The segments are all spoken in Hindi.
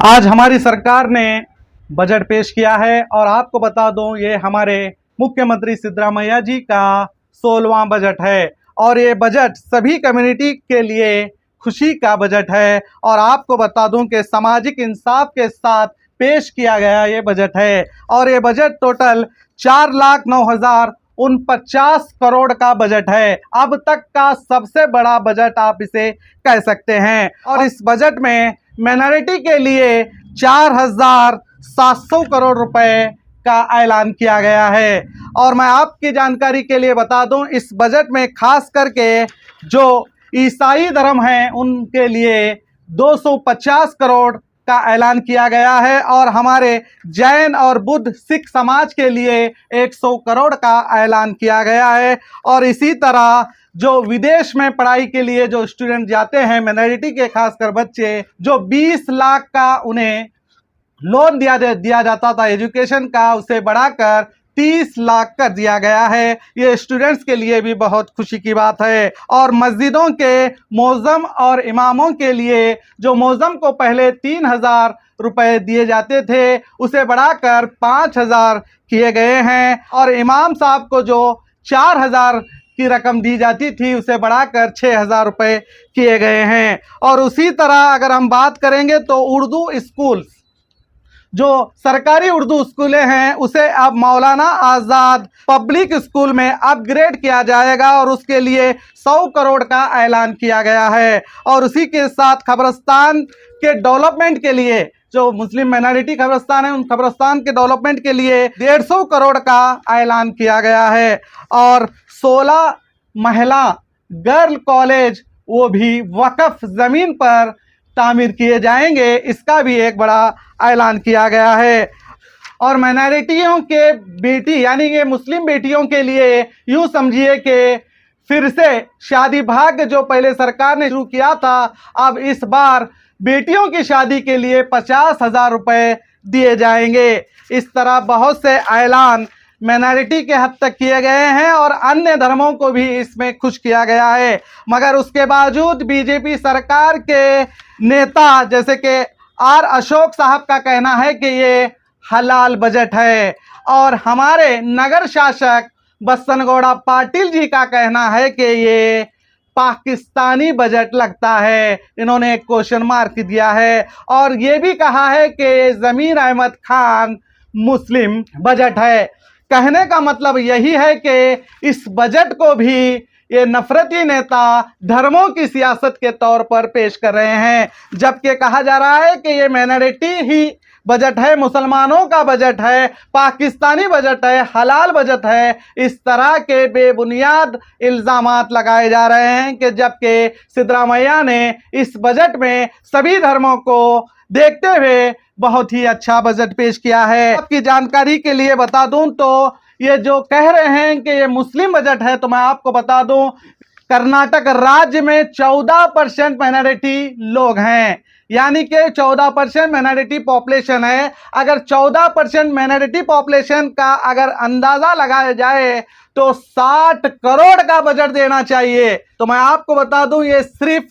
आज हमारी सरकार ने बजट पेश किया है और आपको बता दूं ये हमारे मुख्यमंत्री सिद्धरामैया जी का 16वां बजट है और ये बजट सभी कम्युनिटी के लिए खुशी का बजट है। और आपको बता दूं कि सामाजिक इंसाफ के साथ पेश किया गया ये बजट है और ये बजट टोटल 4,09,49 करोड़ का बजट है। अब तक का सबसे बड़ा बजट आप इसे कह सकते हैं। और इस बजट में माइनॉरिटी के लिए 4,700 करोड़ रुपए का ऐलान किया गया है। और मैं आपकी जानकारी के लिए बता दूं, इस बजट में खास करके जो ईसाई धर्म हैं उनके लिए 250 करोड़ का ऐलान किया गया है और हमारे जैन और बुद्ध सिख समाज के लिए 100 करोड़ का ऐलान किया गया है। और इसी तरह जो विदेश में पढ़ाई के लिए जो स्टूडेंट जाते हैं माइनॉरिटी के, खासकर बच्चे, जो 20 लाख का उन्हें लोन दिया जाता था एजुकेशन का, उसे बढ़ाकर 30 लाख कर दिया गया है। ये स्टूडेंट्स के लिए भी बहुत खुशी की बात है। और मस्जिदों के मौज़म और इमामों के लिए जो मौज़म को पहले 3,000 रुपए दिए जाते थे उसे बढ़ाकर 5,000 किए गए हैं। और इमाम साहब को जो 4,000 की रकम दी जाती थी उसे बढ़ाकर 6,000 रुपए किए गए हैं। और उसी तरह अगर हम बात करेंगे तो उर्दू स्कूल्स, जो सरकारी उर्दू स्कूलें हैं, उसे अब मौलाना आज़ाद पब्लिक स्कूल में अपग्रेड किया जाएगा और उसके लिए 100 करोड़ का ऐलान किया गया है। और उसी के साथ कब्रिस्तान के डेवलपमेंट के लिए, जो मुस्लिम माइनॉरिटी कब्रिस्तान है उन कब्रिस्तान के डेवलपमेंट के लिए 150 करोड़ का ऐलान किया गया है। और 16 महिला गर्ल कॉलेज वो भी वक्फ ज़मीन पर तामीर किए जाएंगे, इसका भी एक बड़ा ऐलान किया गया है। और माइनॉरिटियों के बेटी यानी कि मुस्लिम बेटियों के लिए यूँ समझिए कि फिर से शादी भाग्य जो पहले सरकार ने शुरू किया था, अब इस बार बेटियों की शादी के लिए 50,000 रुपये दिए जाएंगे। इस तरह बहुत से ऐलान माइनॉरिटी के हद तक किए गए हैं और अन्य धर्मों को भी इसमें खुश किया गया है। मगर उसके बावजूद बीजेपी सरकार के नेता जैसे कि आर अशोक साहब का कहना है कि ये हलाल बजट है और हमारे नगर शासक बसनगौड़ा पाटिल जी का कहना है कि ये पाकिस्तानी बजट लगता है। इन्होंने एक क्वेश्चन मार्क दिया है और ये भी कहा है कि ज़मीर अहमद खान मुस्लिम बजट है। कहने का मतलब यही है कि इस बजट को भी ये नफरती नेता धर्मों की सियासत के तौर पर पेश कर रहे हैं, जबकि कहा जा रहा है कि ये माइनॉरिटी ही बजट है, मुसलमानों का बजट है, पाकिस्तानी बजट है, हलाल बजट है। इस तरह के बेबुनियाद इल्ज़ामात लगाए जा रहे हैं कि जबकि सिद्धरामैया ने इस बजट में सभी धर्मों को देखते हुए बहुत ही अच्छा बजट पेश किया है। आपकी जानकारी के लिए बता दूं तो ये जो कह रहे हैं कि ये मुस्लिम बजट है, तो मैं आपको बता दूं कर्नाटक राज्य में 14% माइनॉरिटी लोग हैं, यानी कि 14% माइनॉरिटी पॉपुलेशन है। अगर 14% माइनॉरिटी पॉपुलेशन का अगर अंदाज़ा लगाया जाए तो 60 करोड़ का बजट देना चाहिए। तो मैं आपको बता दूं ये सिर्फ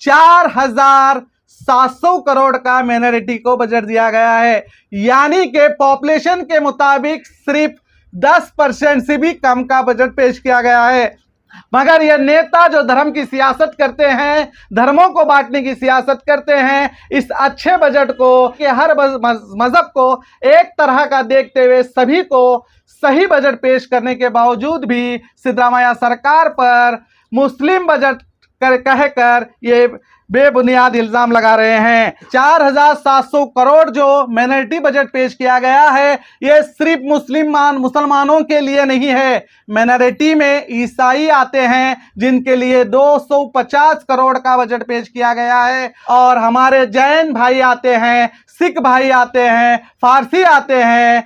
4,700 करोड़ का माइनॉरिटी को बजट दिया गया है, यानी कि पॉपुलेशन के मुताबिक सिर्फ 10% से भी कम का बजट पेश किया गया है। मगर ये नेता जो धर्म की सियासत करते हैं, धर्मों को बांटने की सियासत करते हैं, इस अच्छे बजट को कि हर मजहब को एक तरह का देखते हुए सभी को सही बजट पेश करने के बावजूद भी सिद्धरामैया सरकार पर मुस्लिम बजट कहकर ये बेबुनियाद इल्ज़ाम लगा रहे हैं। 4,700 करोड़ जो माइनॉरिटी बजट पेश किया गया है ये सिर्फ मुसलमानों के लिए नहीं है। माइनॉरिटी में ईसाई आते हैं जिनके लिए 250 करोड़ का बजट पेश किया गया है और हमारे जैन भाई आते हैं, सिख भाई आते हैं, फारसी आते हैं,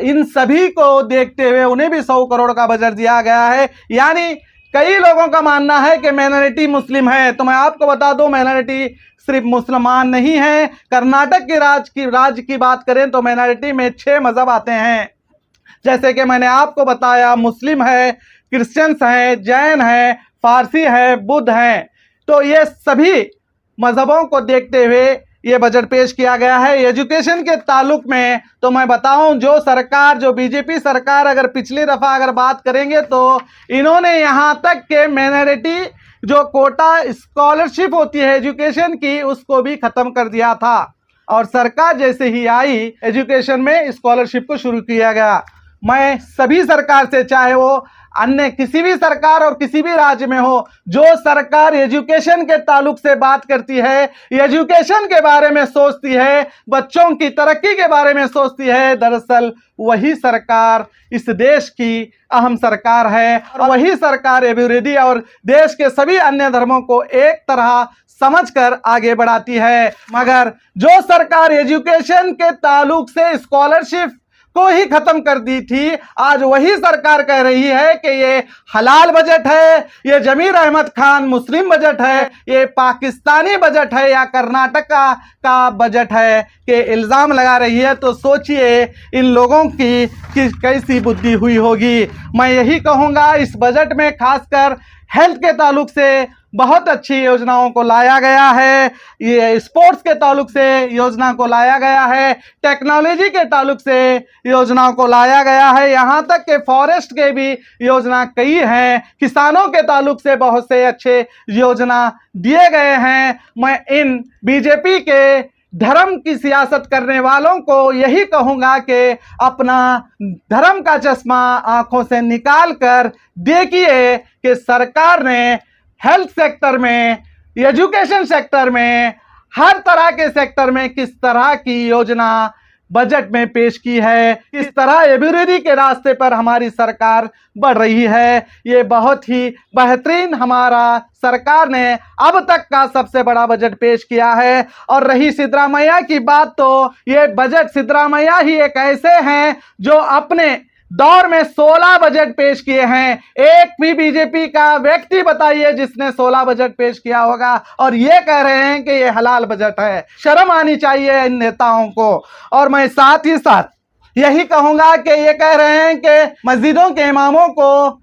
इन सभी को देखते हुए उन्हें भी 100 करोड़ का बजट दिया गया है। यानी कई लोगों का मानना है कि माइनॉरिटी मुस्लिम है, तो मैं आपको बता दूं माइनॉरिटी सिर्फ मुसलमान नहीं है। कर्नाटक के राज्य की बात करें तो माइनॉरिटी में 6 मज़हब आते हैं, जैसे कि मैंने आपको बताया मुस्लिम है, क्रिश्चियंस हैं, जैन है, फारसी है, बुद्ध हैं। तो ये सभी मज़हबों को देखते हुए ये बजट पेश किया गया है। एजुकेशन के ताल्लुक में तो मैं बताऊं, जो बीजेपी सरकार अगर पिछली दफ़ा अगर बात करेंगे तो इन्होंने यहाँ तक के माइनॉरिटी जो कोटा स्कॉलरशिप होती है एजुकेशन की, उसको भी ख़त्म कर दिया था। और सरकार जैसे ही आई, एजुकेशन में स्कॉलरशिप को शुरू किया गया। मैं सभी सरकार से, चाहे वो अन्य किसी भी सरकार और किसी भी राज्य में हो, जो सरकार एजुकेशन के ताल्लुक से बात करती है, एजुकेशन के बारे में सोचती है, बच्चों की तरक्की के बारे में सोचती है, दरअसल वही सरकार इस देश की अहम सरकार है। और वही सरकार अभिवृद्धि और देश के सभी अन्य धर्मों को एक तरह समझकर आगे बढ़ाती है। मगर जो सरकार एजुकेशन के ताल्लुक से स्कॉलरशिप को ही खत्म कर दी थी, आज वही सरकार कह रही है कि ये हलाल बजट है, ये जमीर अहमद खान मुस्लिम बजट है, ये पाकिस्तानी बजट है या कर्नाटका का बजट है, कि इल्ज़ाम लगा रही है। तो सोचिए इन लोगों की कैसी बुद्धि हुई होगी। मैं यही कहूँगा, इस बजट में खासकर हेल्थ के ताल्लुक से बहुत अच्छी योजनाओं को लाया गया है, ये स्पोर्ट्स के ताल्लुक से योजना को लाया गया है, टेक्नोलॉजी के ताल्लुक से योजनाओं को लाया गया है, यहाँ तक कि फॉरेस्ट के भी योजना कई हैं, किसानों के ताल्लुक से बहुत से अच्छे योजना दिए गए हैं। मैं इन बीजेपी के धर्म की सियासत करने वालों को यही कहूँगा कि अपना धर्म का चश्मा आंखों से निकाल कर देखिए कि सरकार ने हेल्थ सेक्टर में, एजुकेशन सेक्टर में, हर तरह के सेक्टर में किस तरह की योजना बजट में पेश की है, किस तरह अभिवृद्धि के रास्ते पर हमारी सरकार बढ़ रही है। ये बहुत ही बेहतरीन हमारा सरकार ने अब तक का सबसे बड़ा बजट पेश किया है। और रही सिद्धरामैया की बात, तो ये बजट सिद्धरामैया ही एक ऐसे हैं जो अपने दौर में 16 बजट पेश किए हैं। एक भी बीजेपी का व्यक्ति बताइए जिसने 16 बजट पेश किया होगा, और ये कह रहे हैं कि ये हलाल बजट है। शर्म आनी चाहिए इन नेताओं को। और मैं साथ ही साथ यही कहूंगा कि ये कह रहे हैं कि मस्जिदों के इमामों को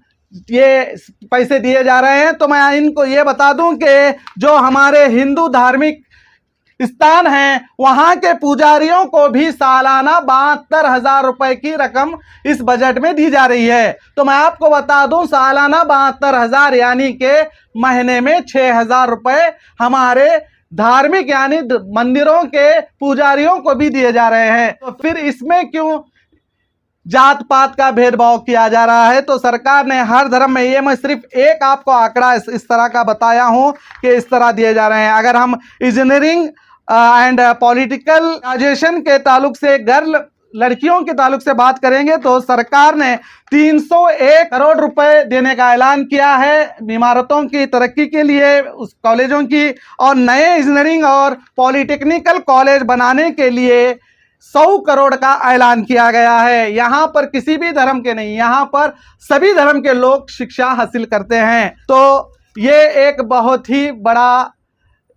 ये पैसे दिए जा रहे हैं, तो मैं इनको ये बता दूं कि जो हमारे हिंदू धार्मिक स्थान हैं, वहां के पुजारियों को भी सालाना 72,000 रुपए की रकम इस बजट में दी जा रही है। तो मैं आपको बता दूं, सालाना 72,000 यानी कि महीने में 6,000 रुपए हमारे धार्मिक यानी मंदिरों के पुजारियों को भी दिए जा रहे हैं। तो फिर इसमें क्यों जात पात का भेदभाव किया जा रहा है? तो सरकार ने हर धर्म में, ये मैं सिर्फ एक आपको आंकड़ा इस तरह का बताया हूं कि इस तरह दिए जा रहे हैं। अगर हम इंजीनियरिंग एंड पॉलिटिकल ग्रेजुएशन के ताल्लुक से लड़कियों के ताल्लुक से बात करेंगे तो सरकार ने 301 करोड़ रुपए देने का ऐलान किया है इमारतों की तरक्की के लिए, उस कॉलेजों की, और नए इंजीनियरिंग और पॉलिटेक्निकल कॉलेज बनाने के लिए 100 करोड़ का ऐलान किया गया है। यहाँ पर किसी भी धर्म के नहीं, यहाँ पर सभी धर्म के लोग शिक्षा हासिल करते हैं। तो ये एक बहुत ही बड़ा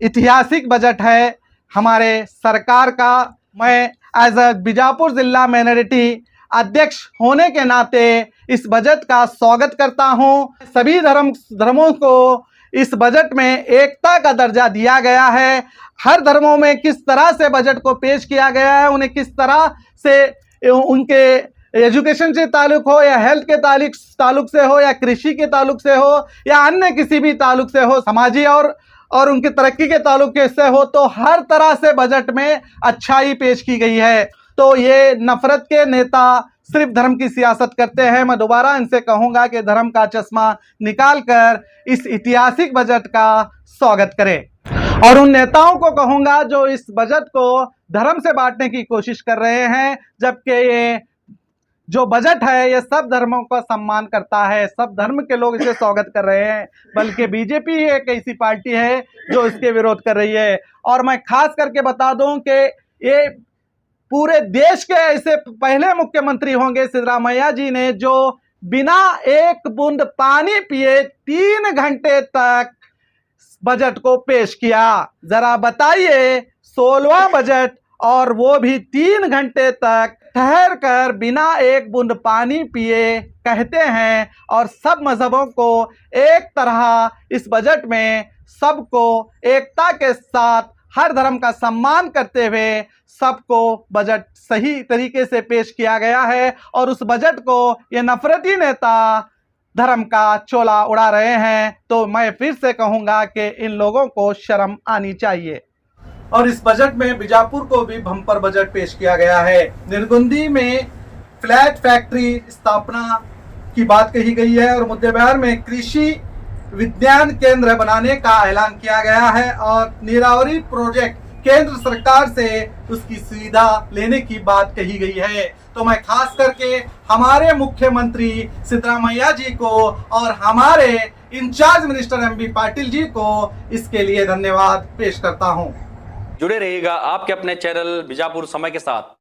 ऐतिहासिक बजट है हमारे सरकार का। मैं एज अ बीजापुर जिला माइनॉरिटी अध्यक्ष होने के नाते इस बजट का स्वागत करता हूं। सभी धर्मों को इस बजट में एकता का दर्जा दिया गया है। हर धर्मों में किस तरह से बजट को पेश किया गया है, उन्हें किस तरह से उनके एजुकेशन से ताल्लुक हो या हेल्थ के ताल्लुक से हो या कृषि के ताल्लुक से हो या अन्य किसी भी ताल्लुक से हो, समाजी और उनकी तरक्की के ताल्लुक से हो, तो हर तरह से बजट में अच्छाई पेश की गई है। तो ये नफरत के नेता सिर्फ धर्म की सियासत करते हैं। मैं दोबारा इनसे कहूंगा कि धर्म का चश्मा निकालकर इस ऐतिहासिक बजट का स्वागत करें। और उन नेताओं को कहूंगा जो इस बजट को धर्म से बांटने की कोशिश कर रहे हैं, जबकि ये जो बजट है ये सब धर्मों का सम्मान करता है, सब धर्म के लोग इसे स्वागत कर रहे हैं, बल्कि बीजेपी एक ऐसी पार्टी है जो इसके विरोध कर रही है। और मैं खास करके बता दूं कि ये पूरे देश के ऐसे पहले मुख्यमंत्री होंगे सिद्धरामैया जी ने जो बिना एक बूंद पानी पिए 3 घंटे तक बजट को पेश किया। जरा बताइए, 16वां बजट और वो भी 3 घंटे तक ठहर कर बिना एक बूंद पानी पिए कहते हैं। और सब मजहबों को एक तरह इस बजट में सबको एकता के साथ हर धर्म का सम्मान करते हुए सबको बजट सही तरीके से पेश किया गया है और उस बजट को ये नफरती नेता धर्म का चोला उड़ा रहे हैं। तो मैं फिर से कहूंगा कि इन लोगों को शर्म आनी चाहिए। और इस बजट में बीजापुर को भी बम्पर बजट पेश किया गया है। निर्गुंदी में फ्लैट फैक्ट्री स्थापना की बात कही गई है और मुद्देबिहार में कृषि विज्ञान केंद्र बनाने का ऐलान किया गया है और नीरावरी प्रोजेक्ट केंद्र सरकार से उसकी सुविधा लेने की बात कही गई है। तो मैं खास करके हमारे मुख्यमंत्री सिद्धरामैया जी को और हमारे in charge minister MB Patil ji को इसके लिए धन्यवाद पेश करता हूं। जुड़े रहिएगा आपके अपने चैनल बीजापुर समय के साथ।